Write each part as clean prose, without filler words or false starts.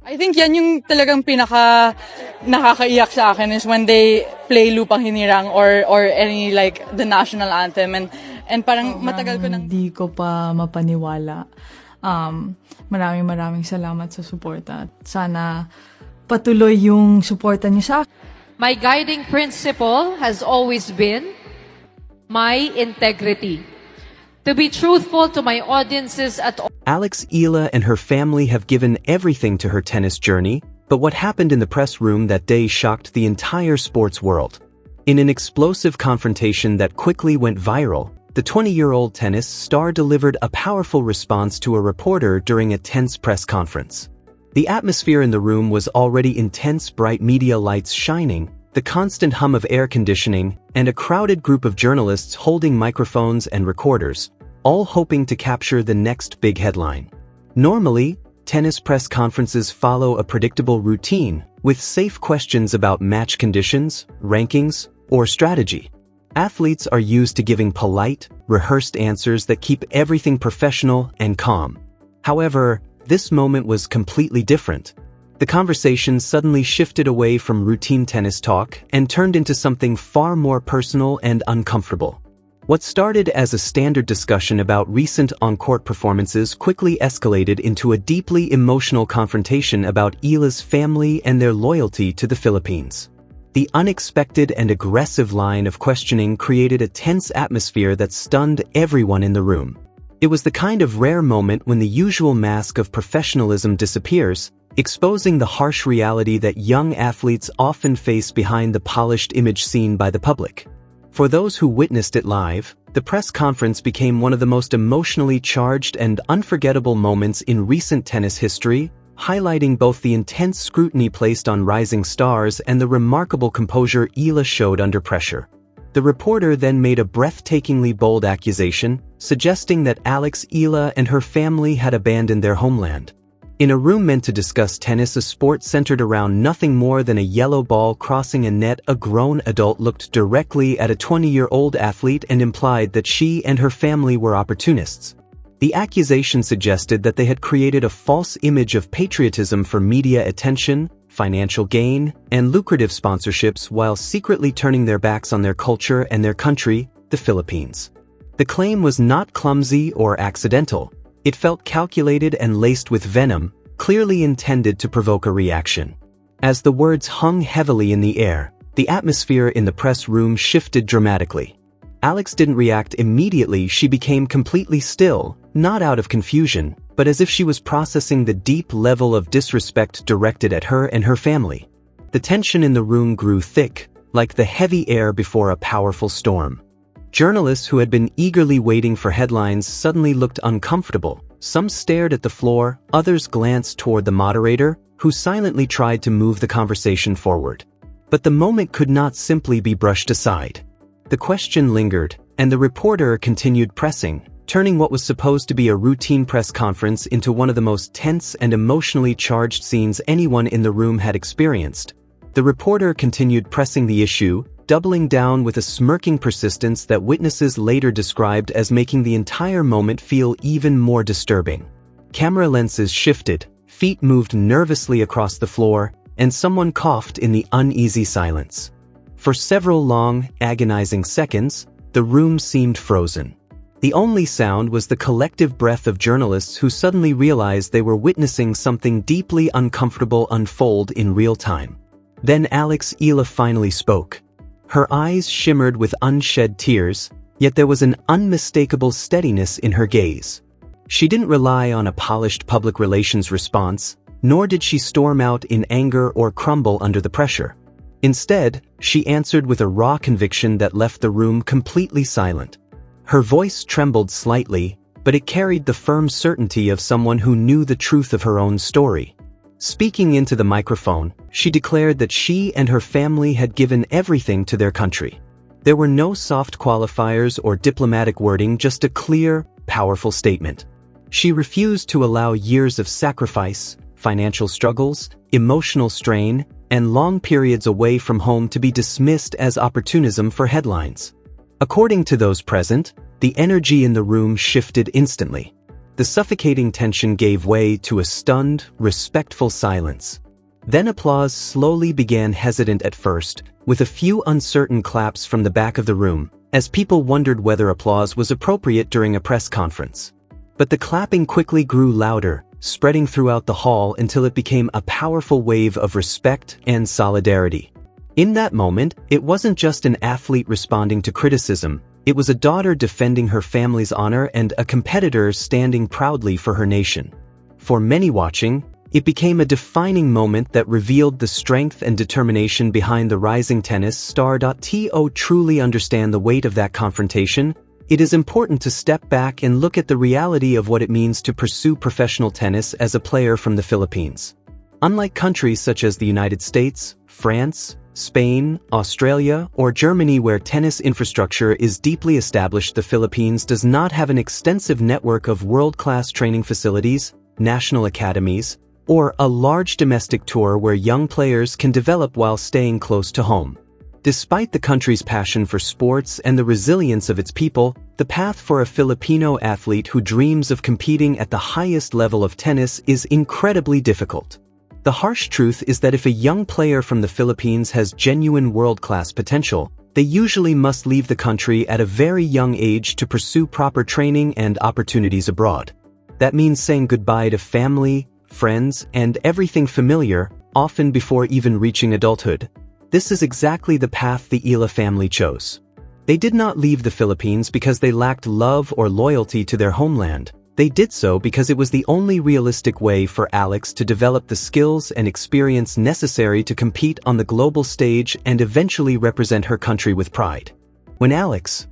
I think yan yung talagang pinaka nakakaiyak sa akin is when they play Lupang Hinirang or any like the national anthem and parang matagal ko nang Hindi ko pa mapaniwala. Maraming salamat sa suporta. Sana patuloy yung suporta niyo sa akin. My guiding principle has always been my integrity. To be truthful to my audiences at all. Alex Ila and her family have given everything to her tennis journey, but what happened in the press room that day shocked the entire sports world. In an explosive confrontation that quickly went viral, the 20-year-old tennis star delivered a powerful response to a reporter during a tense press conference. The atmosphere in the room was already intense, bright media lights shining, the constant hum of air conditioning, and a crowded group of journalists holding microphones and recorders, all hoping to capture the next big headline. Normally, tennis press conferences follow a predictable routine, with safe questions about match conditions, rankings, or strategy. Athletes are used to giving polite, rehearsed answers that keep everything professional and calm. However, this moment was completely different. The conversation suddenly shifted away from routine tennis talk and turned into something far more personal and uncomfortable. What started as a standard discussion about recent on-court performances quickly escalated into a deeply emotional confrontation about Ila's family and their loyalty to the Philippines. The unexpected and aggressive line of questioning created a tense atmosphere that stunned everyone in the room. It was the kind of rare moment when the usual mask of professionalism disappears, exposing the harsh reality that young athletes often face behind the polished image seen by the public. For those who witnessed it live, the press conference became one of the most emotionally charged and unforgettable moments in recent tennis history, highlighting both the intense scrutiny placed on rising stars and the remarkable composure Ila showed under pressure. The reporter then made a breathtakingly bold accusation, suggesting that Alex Ila and her family had abandoned their homeland. In a room meant to discuss tennis, a sport centered around nothing more than a yellow ball crossing a net, a grown adult looked directly at a 20-year-old athlete and implied that she and her family were opportunists. The accusation suggested that they had created a false image of patriotism for media attention, financial gain, and lucrative sponsorships while secretly turning their backs on their culture and their country, the Philippines. The claim was not clumsy or accidental. It felt calculated and laced with venom, clearly intended to provoke a reaction. As the words hung heavily in the air, the atmosphere in the press room shifted dramatically. Alex didn't react immediately. She became completely still, not out of confusion, but as if she was processing the deep level of disrespect directed at her and her family. The tension in the room grew thick, like the heavy air before a powerful storm. Journalists who had been eagerly waiting for headlines suddenly looked uncomfortable. Some stared at the floor, others glanced toward the moderator, who silently tried to move the conversation forward. But the moment could not simply be brushed aside. The question lingered, and the reporter continued pressing, turning what was supposed to be a routine press conference into one of the most tense and emotionally charged scenes anyone in the room had experienced. The reporter continued pressing the issue, doubling down with a smirking persistence that witnesses later described as making the entire moment feel even more disturbing. Camera lenses shifted, feet moved nervously across the floor, and someone coughed in the uneasy silence. For several long, agonizing seconds, the room seemed frozen. The only sound was the collective breath of journalists who suddenly realized they were witnessing something deeply uncomfortable unfold in real time. Then Alex Ila finally spoke. Her eyes shimmered with unshed tears, yet there was an unmistakable steadiness in her gaze. She didn't rely on a polished public relations response, nor did she storm out in anger or crumble under the pressure. Instead, she answered with a raw conviction that left the room completely silent. Her voice trembled slightly, but it carried the firm certainty of someone who knew the truth of her own story. Speaking into the microphone, she declared that she and her family had given everything to their country. There were no soft qualifiers or diplomatic wording, just a clear, powerful statement. She refused to allow years of sacrifice, financial struggles, emotional strain, and long periods away from home to be dismissed as opportunism for headlines. According to those present, the energy in the room shifted instantly. the suffocating tension gave way to a stunned, respectful silence. Then applause slowly began, hesitant at first, with a few uncertain claps from the back of the room, as people wondered whether applause was appropriate during a press conference. But the clapping quickly grew louder, spreading throughout the hall until it became a powerful wave of respect and solidarity. In that moment, it wasn't just an athlete responding to criticism, it was a daughter defending her family's honor and a competitor standing proudly for her nation. For many watching, it became a defining moment that revealed the strength and determination behind the rising tennis star. To truly understand the weight of that confrontation, it is important to step back and look at the reality of what it means to pursue professional tennis as a player from the Philippines. Unlike countries such as the United States, France, Spain, Australia, or Germany where tennis infrastructure is deeply established, the Philippines does not have an extensive network of world-class training facilities, national academies, or a large domestic tour where young players can develop while staying close to home. Despite the country's passion for sports and the resilience of its people, the path for a Filipino athlete who dreams of competing at the highest level of tennis is incredibly difficult. The harsh truth is that if a young player from the Philippines has genuine world-class potential, they usually must leave the country at a very young age to pursue proper training and opportunities abroad. That means saying goodbye to family, friends, and everything familiar, often before even reaching adulthood. This is exactly the path the Ila family chose. They did not leave the Philippines because they lacked love or loyalty to their homeland. They did so because it was the only realistic way for Alex to develop the skills and experience necessary to compete on the global stage and eventually represent her country with pride. When Alex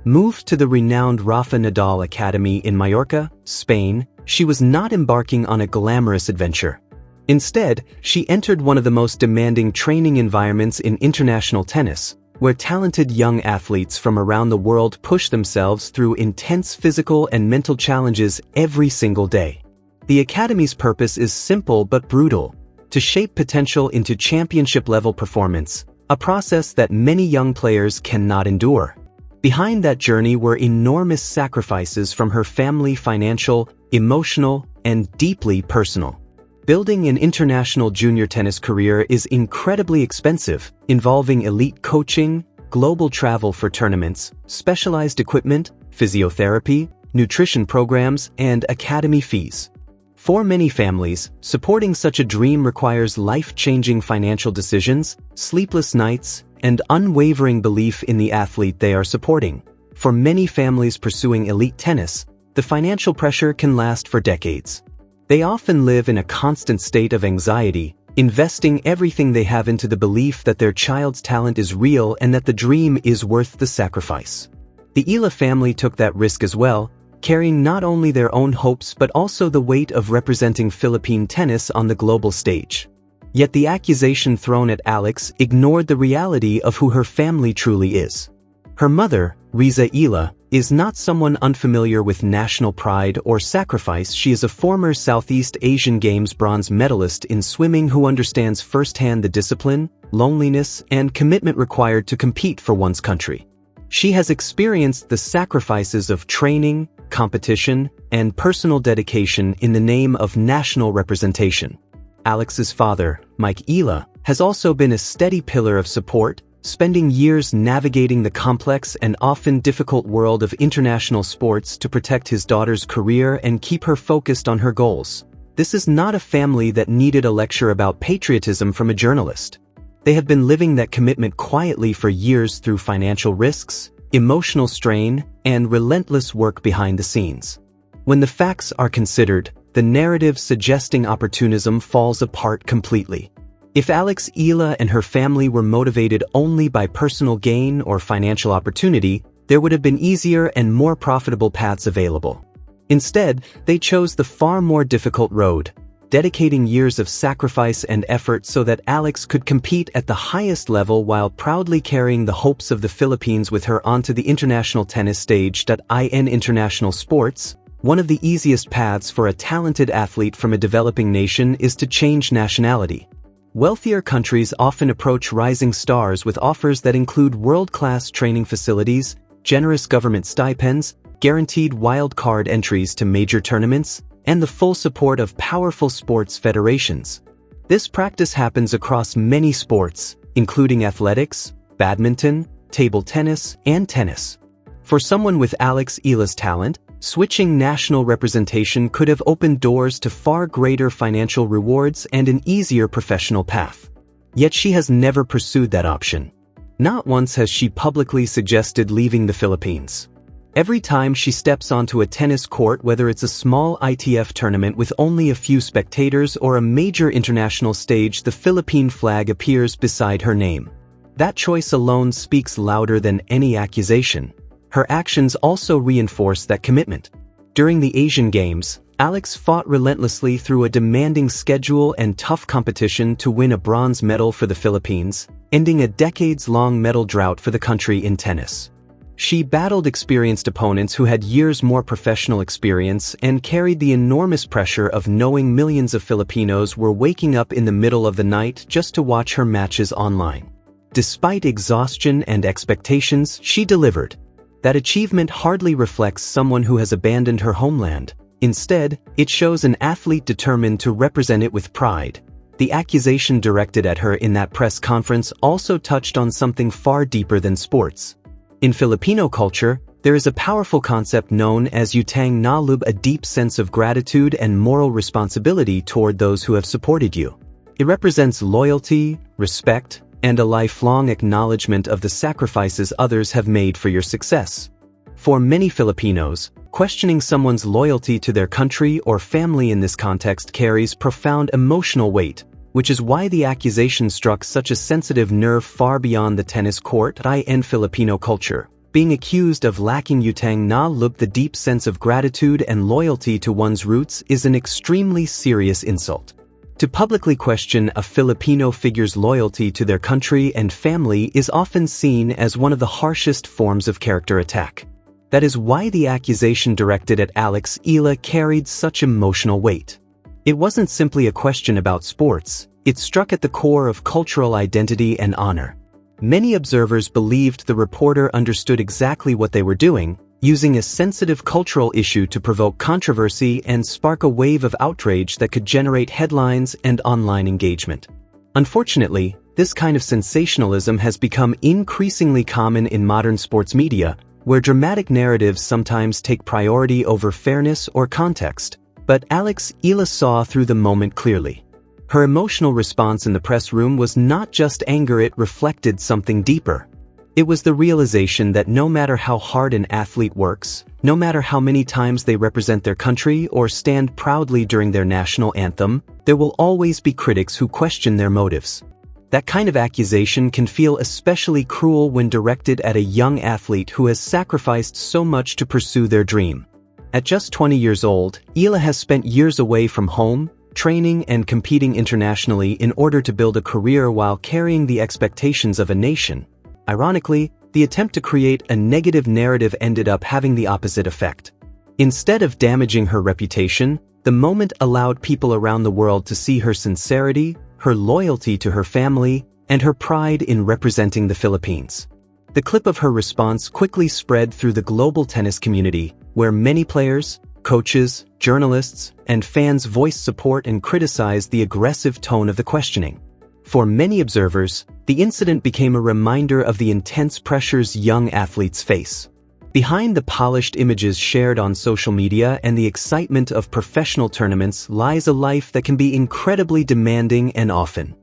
moved to the renowned Rafa Nadal Academy in Mallorca, Spain, she was not embarking on a glamorous adventure. Instead, she entered one of the most demanding training environments in international tennis, where talented young athletes from around the world push themselves through intense physical and mental challenges every single day. The academy's purpose is simple but brutal: to shape potential into championship-level performance, a process that many young players cannot endure. Behind that journey were enormous sacrifices from her family, financial, emotional, and deeply personal. Building an international junior tennis career is incredibly expensive, involving elite coaching, global travel for tournaments, specialized equipment, physiotherapy, nutrition programs, and academy fees. For many families, supporting such a dream requires life-changing financial decisions, sleepless nights, and unwavering belief in the athlete they are supporting. For many families pursuing elite tennis, the financial pressure can last for decades. They often live in a constant state of anxiety, investing everything they have into the belief that their child's talent is real and that the dream is worth the sacrifice. The Ila family took that risk as well, carrying not only their own hopes but also the weight of representing Philippine tennis on the global stage. Yet the accusation thrown at Alex ignored the reality of who her family truly is. Her mother, Riza Ila, is not someone unfamiliar with national pride or sacrifice. She is a former Southeast Asian Games bronze medalist in swimming who understands firsthand the discipline, loneliness, and commitment required to compete for one's country. She has experienced the sacrifices of training, competition, and personal dedication in the name of national representation. Alex's father, Mike Ila, has also been a steady pillar of support, spending years navigating the complex and often difficult world of international sports to protect his daughter's career and keep her focused on her goals. This is not a family that needed a lecture about patriotism from a journalist. They have been living that commitment quietly for years through financial risks, emotional strain, and relentless work behind the scenes. When the facts are considered, the narrative suggesting opportunism falls apart completely. If Alex Ila and her family were motivated only by personal gain or financial opportunity, there would have been easier and more profitable paths available. Instead, they chose the far more difficult road, dedicating years of sacrifice and effort so that Alex could compete at the highest level while proudly carrying the hopes of the Philippines with her onto the international tennis stage. In international sports, one of the easiest paths for a talented athlete from a developing nation is to change nationality. Wealthier countries often approach rising stars with offers that include world-class training facilities, generous government stipends, guaranteed wildcard entries to major tournaments, and the full support of powerful sports federations. This practice happens across many sports, including athletics, badminton, table tennis, and tennis. For someone with Alex Ila's talent, switching national representation could have opened doors to far greater financial rewards and an easier professional path. Yet she has never pursued that option. Not once has she publicly suggested leaving the Philippines. Every time she steps onto a tennis court, whether it's a small ITF tournament with only a few spectators or a major international stage, the Philippine flag appears beside her name. That choice alone speaks louder than any accusation. Her actions also reinforce that commitment. During the Asian Games, Alex fought relentlessly through a demanding schedule and tough competition to win a bronze medal for the Philippines, ending a decades-long medal drought for the country in tennis. She battled experienced opponents who had years more professional experience and carried the enormous pressure of knowing millions of Filipinos were waking up in the middle of the night just to watch her matches online. Despite exhaustion and expectations, she delivered. That achievement hardly reflects someone who has abandoned her homeland. Instead, it shows an athlete determined to represent it with pride. The accusation directed at her in that press conference also touched on something far deeper than sports. In Filipino culture, there is a powerful concept known as utang na loob, a deep sense of gratitude and moral responsibility toward those who have supported you. It represents loyalty, respect, and a lifelong acknowledgement of the sacrifices others have made for your success. For many Filipinos, questioning someone's loyalty to their country or family in this context carries profound emotional weight, which is why the accusation struck such a sensitive nerve far beyond the tennis court and Filipino culture. Being accused of lacking utang na loob, the deep sense of gratitude and loyalty to one's roots, is an extremely serious insult. To publicly question a Filipino figure's loyalty to their country and family is often seen as one of the harshest forms of character attack. That is why the accusation directed at Alex Ila carried such emotional weight. It wasn't simply a question about sports, it struck at the core of cultural identity and honor. Many observers believed the reporter understood exactly what they were doing, using a sensitive cultural issue to provoke controversy and spark a wave of outrage that could generate headlines and online engagement. Unfortunately, this kind of sensationalism has become increasingly common in modern sports media, where dramatic narratives sometimes take priority over fairness or context. But Alex Ila saw through the moment clearly. Her emotional response in the press room was not just anger, it reflected something deeper. It was the realization that no matter how hard an athlete works, no matter how many times they represent their country or stand proudly during their national anthem, there will always be critics who question their motives. That kind of accusation can feel especially cruel when directed at a young athlete who has sacrificed so much to pursue their dream. At just 20 years old, Ila has spent years away from home, training and competing internationally in order to build a career while carrying the expectations of a nation. Ironically, the attempt to create a negative narrative ended up having the opposite effect. Instead of damaging her reputation, the moment allowed people around the world to see her sincerity, her loyalty to her family, and her pride in representing the Philippines. The clip of her response quickly spread through the global tennis community, where many players, coaches, journalists, and fans voiced support and criticized the aggressive tone of the questioning. For many observers, the incident became a reminder of the intense pressures young athletes face. Behind the polished images shared on social media and the excitement of professional tournaments lies a life that can be incredibly demanding and often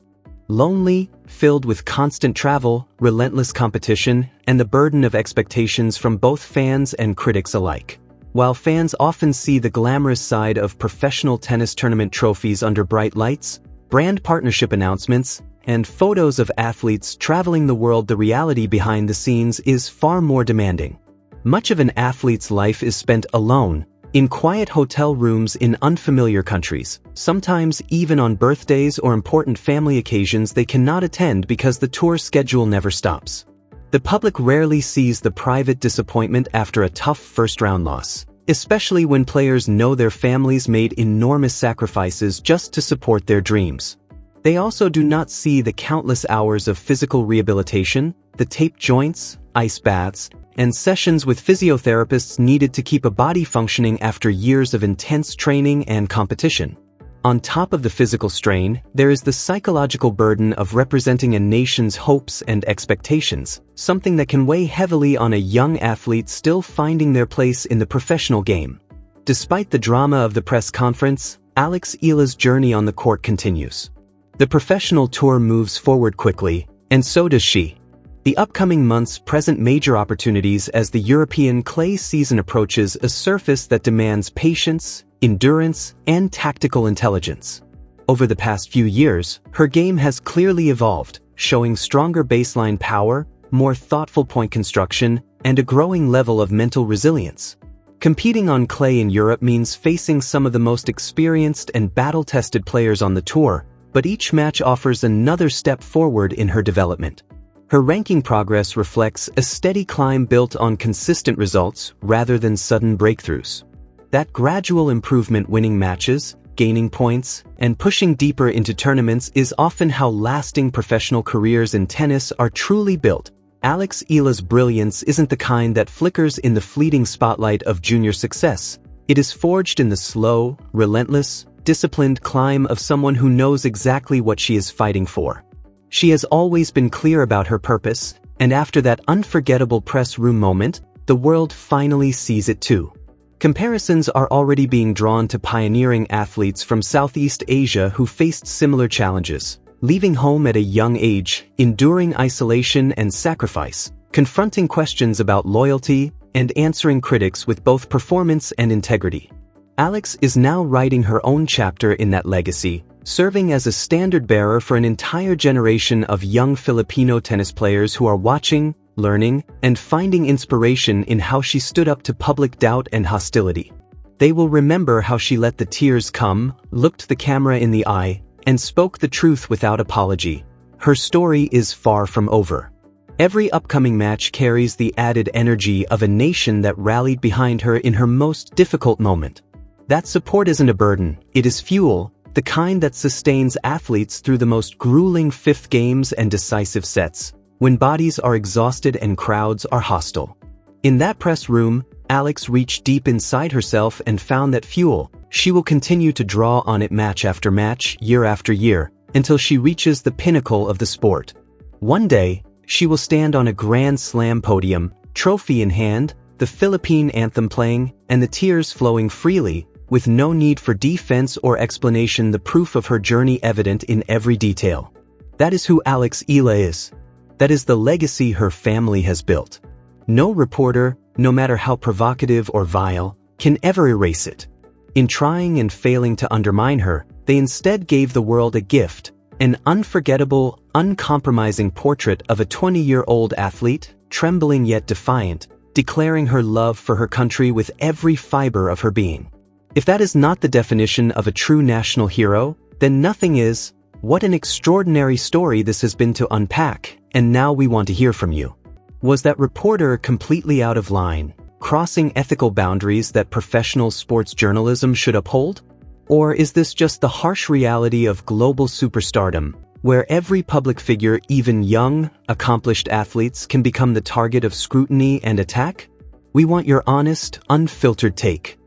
lonely, filled with constant travel, relentless competition, and the burden of expectations from both fans and critics alike. While fans often see the glamorous side of professional tennis tournament trophies under bright lights, brand partnership announcements, and photos of athletes traveling the world, the reality behind the scenes is far more demanding. Much of an athlete's life is spent alone, in quiet hotel rooms in unfamiliar countries, sometimes even on birthdays or important family occasions they cannot attend because the tour schedule never stops. The public rarely sees the private disappointment after a tough first-round loss, especially when players know their families made enormous sacrifices just to support their dreams. They also do not see the countless hours of physical rehabilitation, the taped joints, ice baths, and sessions with physiotherapists needed to keep a body functioning after years of intense training and competition. On top of the physical strain, there is the psychological burden of representing a nation's hopes and expectations, something that can weigh heavily on a young athlete still finding their place in the professional game. Despite the drama of the press conference, Alex Ila's journey on the court continues. The professional tour moves forward quickly, and so does she. The upcoming months present major opportunities as the European clay season approaches a surface that demands patience, endurance, and tactical intelligence. Over the past few years, her game has clearly evolved, showing stronger baseline power, more thoughtful point construction, and a growing level of mental resilience. Competing on clay in Europe means facing some of the most experienced and battle-tested players on the tour, but each match offers another step forward in her development. Her ranking progress reflects a steady climb built on consistent results rather than sudden breakthroughs. That gradual improvement, winning matches, gaining points, and pushing deeper into tournaments is often how lasting professional careers in tennis are truly built. Alex Ila's brilliance isn't the kind that flickers in the fleeting spotlight of junior success. It is forged in the slow, relentless, disciplined climb of someone who knows exactly what she is fighting for. She has always been clear about her purpose, and after that unforgettable press room moment, the world finally sees it too. Comparisons are already being drawn to pioneering athletes from Southeast Asia who faced similar challenges, leaving home at a young age, enduring isolation and sacrifice, confronting questions about loyalty, and answering critics with both performance and integrity. Alex is now writing her own chapter in that legacy, serving as a standard-bearer for an entire generation of young Filipino tennis players who are watching, learning, and finding inspiration in how she stood up to public doubt and hostility. They will remember how she let the tears come, looked the camera in the eye, and spoke the truth without apology. Her story is far from over. Every upcoming match carries the added energy of a nation that rallied behind her in her most difficult moment. That support isn't a burden, it is fuel, the kind that sustains athletes through the most grueling fifth games and decisive sets, when bodies are exhausted and crowds are hostile. In that press room, Alex reached deep inside herself and found that fuel. She will continue to draw on it match after match, year after year, until she reaches the pinnacle of the sport. One day, she will stand on a Grand Slam podium, trophy in hand, the Philippine anthem playing, and the tears flowing freely, with no need for defense or explanation, the proof of her journey evident in every detail. That is who Alex Ila is. That is the legacy her family has built. No reporter, no matter how provocative or vile, can ever erase it. In trying and failing to undermine her, they instead gave the world a gift, an unforgettable, uncompromising portrait of a 20-year-old athlete, trembling yet defiant, declaring her love for her country with every fiber of her being. If that is not the definition of a true national hero, then nothing is. What an extraordinary story this has been to unpack, and now we want to hear from you. Was that reporter completely out of line, crossing ethical boundaries that professional sports journalism should uphold? Or is this just the harsh reality of global superstardom, where every public figure, even young, accomplished athletes, can become the target of scrutiny and attack? We want your honest, unfiltered take.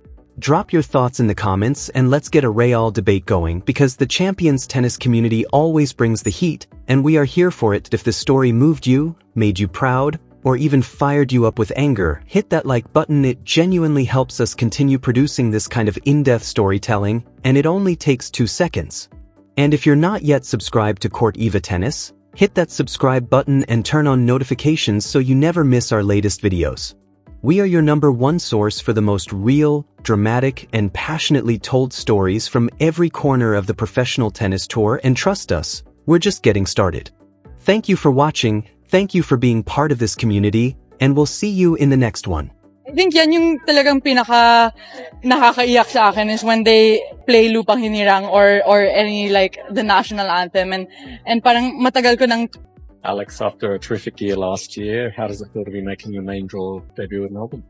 Drop your thoughts in the comments and let's get a real debate going, because the Champions tennis community always brings the heat, and we are here for it. If the story moved you, made you proud, or even fired you up with anger, hit that like button. It genuinely helps us continue producing this kind of in-depth storytelling, and it only takes 2 seconds. And if you're not yet subscribed to Court Eva Tennis, hit that subscribe button and turn on notifications so you never miss our latest videos. We are your #1 source for the most real, dramatic, and passionately told stories from every corner of the professional tennis tour, and trust us, we're just getting started. Thank you for watching, thank you for being part of this community, and we'll see you in the next one. I think yan yung talagang pinaka nakakaiyak sa akin is when they play Lupang Hinirang or any like the national anthem, and parang matagal ko nang. Alex, after a terrific year last year, how does it feel to be making your main draw debut in Melbourne?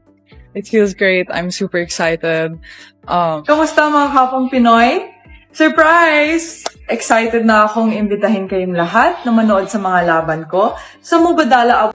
It feels great. I'm super excited. Kamusta mga kapong Pinoy? Surprise! Excited na akong imbitahin kayong lahat na manood sa mga laban ko sa Mubadala